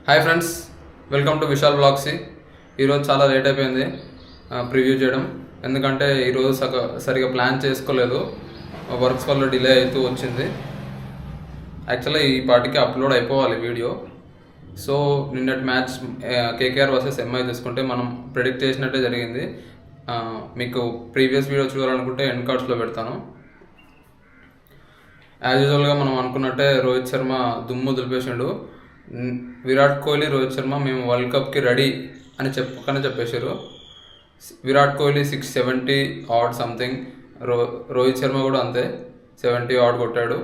Hi friends, welcome to Vishal vlogs. ఈరోజు చాలా late అయిపోయింది ప్రివ్యూ చేయడం. ఎందుకంటే ఈరోజు సరిగా ప్లాన్ చేసుకోలేదు, వర్క్స్ వల్ల డిలే అవుతూ వచ్చింది. యాక్చువల్గా ఈ పాటికి అప్లోడ్ అయిపోవాలి వీడియో. సో నిన్నటి మ్యాచ్ కేకేఆర్ వర్సెస్ ఎంఐ తీసుకుంటే మనం ప్రెడిక్ట్ చేసినట్టే జరిగింది. మీకు ప్రీవియస్ వీడియో చూడాలనుకుంటే ఎండ్ కార్డ్స్లో పెడతాను. యాజ్ యూజువల్గా మనం అనుకున్నట్టే రోహిత్ శర్మ దుమ్ము దులిపేసిండు. విరాట్ కోహ్లీ, రోహిత్ శర్మ మేము వరల్డ్ కప్కి రెడీ అని చెప్పేశారు. విరాట్ కోహ్లీ 670 ఆడ్ సంథింగ్, రోహిత్ శర్మ కూడా అంతే 70 ఆడ్ కొట్టాడు.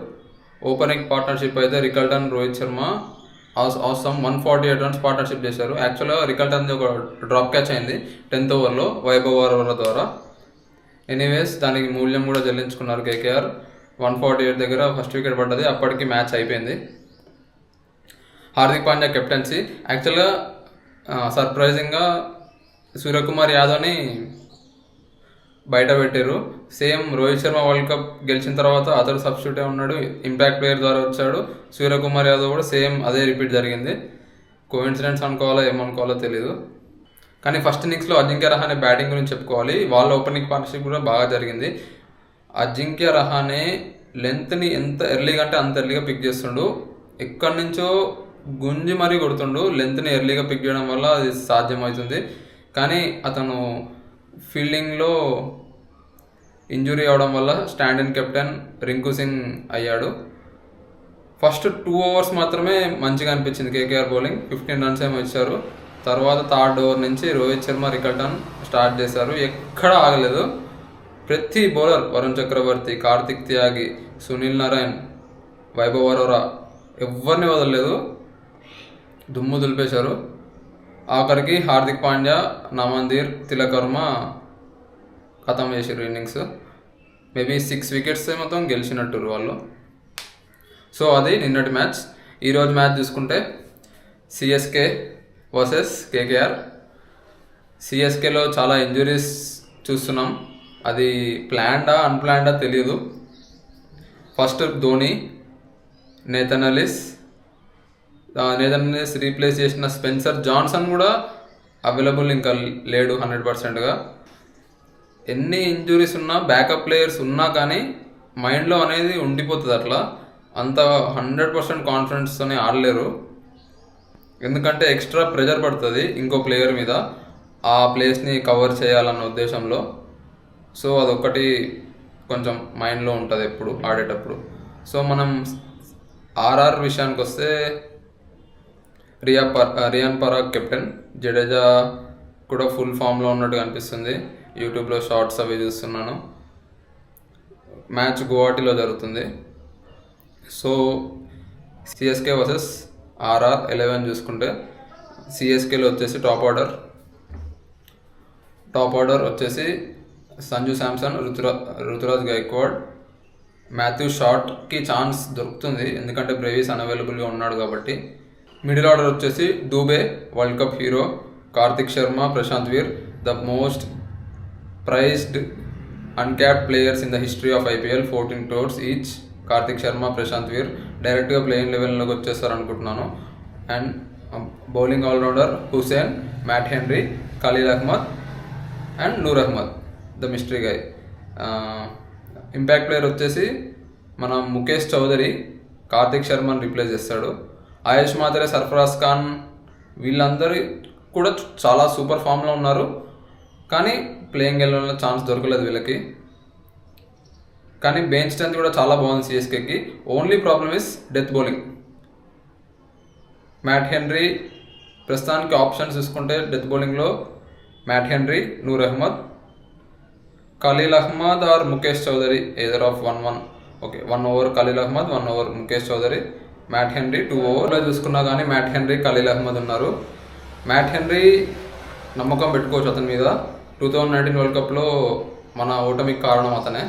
ఓపెనింగ్ పార్ట్నర్షిప్ అయితే Rickelton, Rohit Sharma awesome 148 runs partnership చేశారు. యాక్చువల్గా రికల్టన్ ఒక డ్రాప్ క్యాచ్ అయింది 10th ఓవర్లో వైభవ్ వరవర ద్వారా. ఎనీవేస్ దానికి మూల్యం కూడా చెల్లించుకున్నారు కేకేఆర్. 148 దగ్గర ఫస్ట్ వికెట్ పడ్డది, అప్పటికి మ్యాచ్ అయిపోయింది. హార్దిక్ పాండ్యా కెప్టెన్సీ. యాక్చువల్గా సర్ప్రైజింగ్గా సూర్యకుమార్ యాదవ్ని బయట పెట్టారు. Same Rohit Sharma world cup గెలిచిన తర్వాత అతడు సబ్స్టిట్యూటే ఉన్నాడు, ఇంపాక్ట్ ప్లేయర్ ద్వారా వచ్చాడు. సూర్యకుమార్ యాదవ్ కూడా సేమ్ అదే రిపీట్ జరిగింది. కోఇన్సిడెన్స్ అనుకోవాలో ఏమనుకోవాలో తెలియదు. కానీ ఫస్ట్ ఇన్నింగ్స్లో అజింక్య రహానే బ్యాటింగ్ గురించి చెప్పుకోవాలి. వాళ్ళ ఓపెనింగ్ పార్ట్నర్షిప్ కూడా బాగా జరిగింది. అజింక్య రహానే లెంత్ని ఎంత ఎర్లీగా అంటే అంత ఎర్లీగా పిక్ చేస్తుండు. ఎక్కడి నుంచో గుంజి మరీ కొడుతుండు. లెంత్ని ఎర్లీగా పిక్ చేయడం వల్ల అది సాధ్యమవుతుంది. కానీ అతను ఫీల్డింగ్లో ఇంజురీ అవడం వల్ల stand in captain Rinku Singh అయ్యాడు. ఫస్ట్ 2 overs మాత్రమే మంచిగా అనిపించింది కేకేఆర్ బౌలింగ్, 15 runs ఏమో ఇచ్చారు. తర్వాత 3rd over నుంచి రోహిత్ శర్మ, రికల్టన్ స్టార్ట్ చేశారు. ఎక్కడా ఆగలేదు. ప్రతి బౌలర్, వరుణ్ చక్రవర్తి, కార్తిక్ త్యాగి, సునీల్ నారాయణ్, వైభవ్ వరోరా ఎవరిని వదలలేదు, దుమ్ము దులిపేశారు. ఆఖరికి హార్దిక్ పాండ్యా, నమందీర్, తిలక్ వర్మ ఖతం చేసారు ఇన్నింగ్స్. మేబీ 6 wickets మొత్తం గెలిచినట్టు వాళ్ళు. సో అది నిన్నటి మ్యాచ్. ఈరోజు మ్యాచ్ చూసుకుంటే సిఎస్కే వర్సెస్ కేకేఆర్. సిఎస్కేలో చాలా ఇంజురీస్ చూస్తున్నాం. అది ప్లాన్డా అన్ప్లాన్డా తెలియదు. First Dhoni, Nathan Ellis replace చేసిన స్పెన్సర్ జాన్సన్ కూడా అవైలబుల్ ఇంకా లేడు 100%గా. ఎన్ని ఇంజురీస్ ఉన్నా, బ్యాకప్ ప్లేయర్స్ ఉన్నా కానీ మైండ్లో అనేది ఉండిపోతుంది. అట్లా అంత 100% కాన్ఫిడెన్స్తోనే ఆడలేరు. ఎందుకంటే ఎక్స్ట్రా ప్రెషర్ పడుతుంది ఇంకో ప్లేయర్ మీద, ఆ ప్లేస్ని కవర్ చేయాలన్న ఉద్దేశంలో. సో అదొక్కటి కొంచెం మైండ్లో ఉంటుంది ఎప్పుడు ఆడేటప్పుడు. సో మనం ఆర్ఆర్ విషయానికి వస్తే రియాన్ పరాగ్ కెప్టెన్, జడేజా కూడా ఫుల్ ఫామ్లో ఉన్నట్టు కనిపిస్తుంది. యూట్యూబ్లో షార్ట్స్ అవి చూస్తున్నాను. మ్యాచ్ గువాహటిలో జరుగుతుంది. సో సిఎస్కే వర్సెస్ ఆర్ఆర్ 11 చూసుకుంటే సిఎస్కేలో వచ్చేసి టాప్ ఆర్డర్ వచ్చేసి సంజు శాంసన్, రుతురాజ్ గైక్వాడ్, మాథ్యూ షాట్కి ఛాన్స్ దొరుకుతుంది ఎందుకంటే బ్రేవిస్ అన్అవైలబుల్గా ఉన్నాడు కాబట్టి. మిడిల్ ఆర్డర్ వచ్చేసి Dube, world cup hero, Kartik Sharma, Prashant Veer, the most prized uncapped players in the history of IPL, 14 crores each. Kartik Sharma, Prashant Veer డైరెక్ట్గా ప్లేయింగ్ లెవెల్లోకి వచ్చేస్తారు అనుకుంటున్నాను. And bowling all rounder Hosein, Matt Henry, Khaleel Ahmed and Noor Ahmad, the mystery guy. Impact player వచ్చేసి మన ముఖేష్ చౌదరి కార్తిక్ శర్మని రీప్లేస్ చేస్తాడు. ఆయుష్ మాత్రే, సర్ఫరాజ్ ఖాన్ వీళ్ళందరూ కూడా చాలా సూపర్ ఫామ్లో ఉన్నారు. కానీ ప్లేయింగ్ ఎలెవెన్లో ఛాన్స్ దొరకలేదు వీళ్ళకి. కానీ బెంచ్ స్ట్రెంత్ కూడా చాలా బాగుంది సిఎస్కేకి. Only problem is death bowling. Matt Henry ప్రస్తుతానికి ఆప్షన్స్ చూసుకుంటే డెత్ బౌలింగ్లో Matt Henry, Noor Ahmad, Khaleel Ahmed or Mukesh Choudhary, either of 1-1. Okay, 1 over Khaleel Ahmed, 1 over Mukesh Choudhary. Matt Henry 2 overs చూసుకున్నా కానీ మ్యాట్ హెన్రీ, ఖలీల్ అహ్మద్ ఉన్నారు. మ్యాట్ హెన్రీ నమ్మకం పెట్టుకోవచ్చు అతని మీద. 2019 వరల్డ్ కప్లో మన ఓటమికి కారణం అతనే.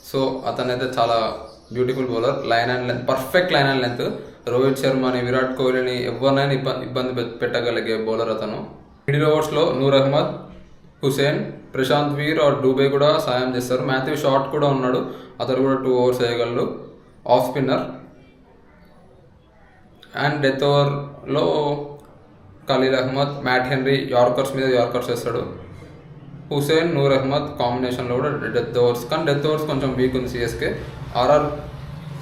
సో అతనైతే చాలా beautiful bowler. Line and length, perfect line and length. Rohit శర్మని, విరాట్ కోహ్లీని ఎవరినైనా ఇబ్బంది పెట్టగలిగే బౌలర్ అతను. మిడిల్ ఓవర్స్లో నూర్ అహ్మద్, హుసేన్, ప్రశాంత్ వీర్ ఆర్ డూబే కూడా సాయం చేస్తారు. మాథ్యూ షాట్ కూడా ఉన్నాడు, అతను కూడా 2 overs వేయగలడు. ఆఫ్ స్పిన్నర్ అండ్ డెత్ ఓవర్లో Khaleel Ahmed, Matt Henry yorkers మీద యార్కర్స్ వేస్తాడు. హుసేన్, నూర్ అహ్మద్ కాంబినేషన్లో కూడా డెత్ ఓవర్స్, కానీ డెత్ ఓవర్స్ కొంచెం వీక్ ఉంది సిఎస్కే.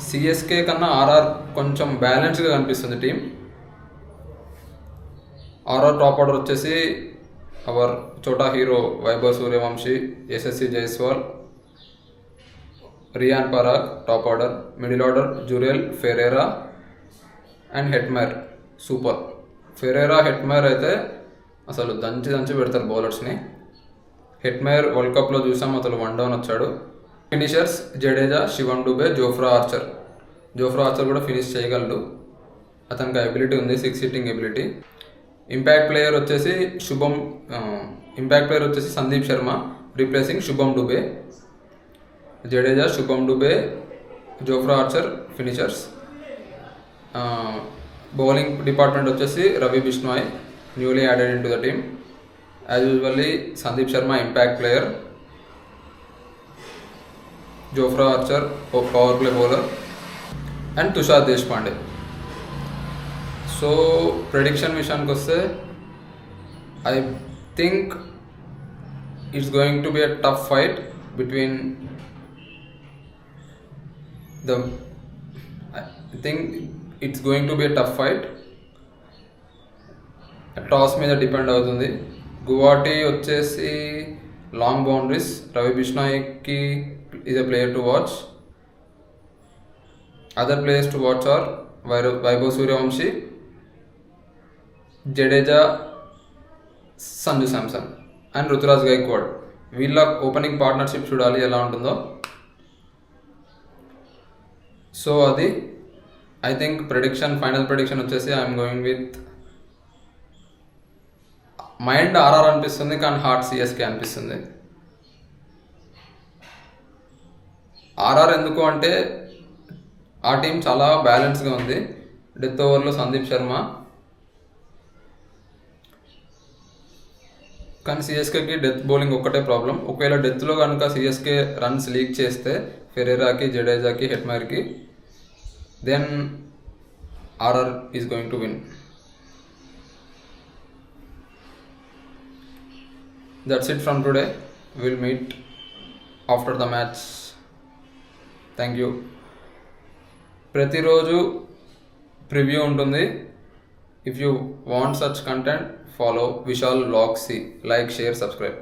సిఎస్కే కన్నా ఆర్ఆర్ కొంచెం బ్యాలెన్స్గా కనిపిస్తుంది టీం. ఆర్ఆర్ టాప్ ఆర్డర్ వచ్చేసి అవర్ చోటా hero Vaibhav Suryavanshi, Yashasvi Jaiswal, Riyan Parag top order. Middle order Jurel, Ferreira and Hetmyer. Super. Ferreira, Hetmyer అయితే అసలు దంచి పెడతారు బౌలర్స్ని. హెట్మేర్ వరల్డ్ కప్లో చూసాం, అసలు 1 డౌన్ వచ్చాడు. ఫినిషర్స్ జడేజా, శివం Dube, Jofra Archer. Jofra Archer కూడా ఫినిష్ చేయగలడు, అతనికి ఎబిలిటీ ఉంది, 6 హిట్టింగ్ ఎబిలిటీ. ఇంపాక్ట్ ప్లేయర్ వచ్చేసి సందీప్ శర్మ రీప్లేసింగ్ శుభం Dube. Jadeja, Shubham Dube, Jofra Archer finishers. Bowling department వచ్చేసి Ravi Bishnoi, newly added in to the team. As usually Sandeep Sharma impact player, Jofra Archer power play bowler and Tushar Deshpande. So prediction విషయానికి వస్తే I think it's going to be a tough fight between toss మీద డిపెండ్ అవుతుంది. గువాహటి వచ్చేసి long boundaries, Ravi బిష్నాయ్కి is a player to watch. Other players to watch are Vaibhav Suryavanshi, Jadeja, Sanju Samson and Ruturaj Gaikwad. వీళ్ళ opening partnership చూడాలి ఎలా ఉంటుందో. సో అది ఐ థింక్ ఫైనల్ ప్రెడిక్షన్ వచ్చేసి I'm going with mind RR అనిపిస్తుంది, కానీ హార్ట్ సిఎస్కే అనిపిస్తుంది. ఆర్ఆర్ ఎందుకు అంటే ఆ టీం చాలా బ్యాలెన్స్గా ఉంది. డెత్ ఓవర్లో సందీప్ శర్మ, కానీ సిఎస్కేకి డెత్ బౌలింగ్ ఒక్కటే ప్రాబ్లం. ఒకవేళ డెత్లో కనుక సిఎస్కే రన్స్ లీక్ చేస్తే ఫెరేరాకి, జడేజాకి, హెట్మేర్కి, then RR is going to win. That's it from today. Will meet after the match. Thank you. ప్రతిరోజు ప్రివ్యూ ఉంటుంది. If you want such content, follow Vishal Vlog C. Like, share, subscribe.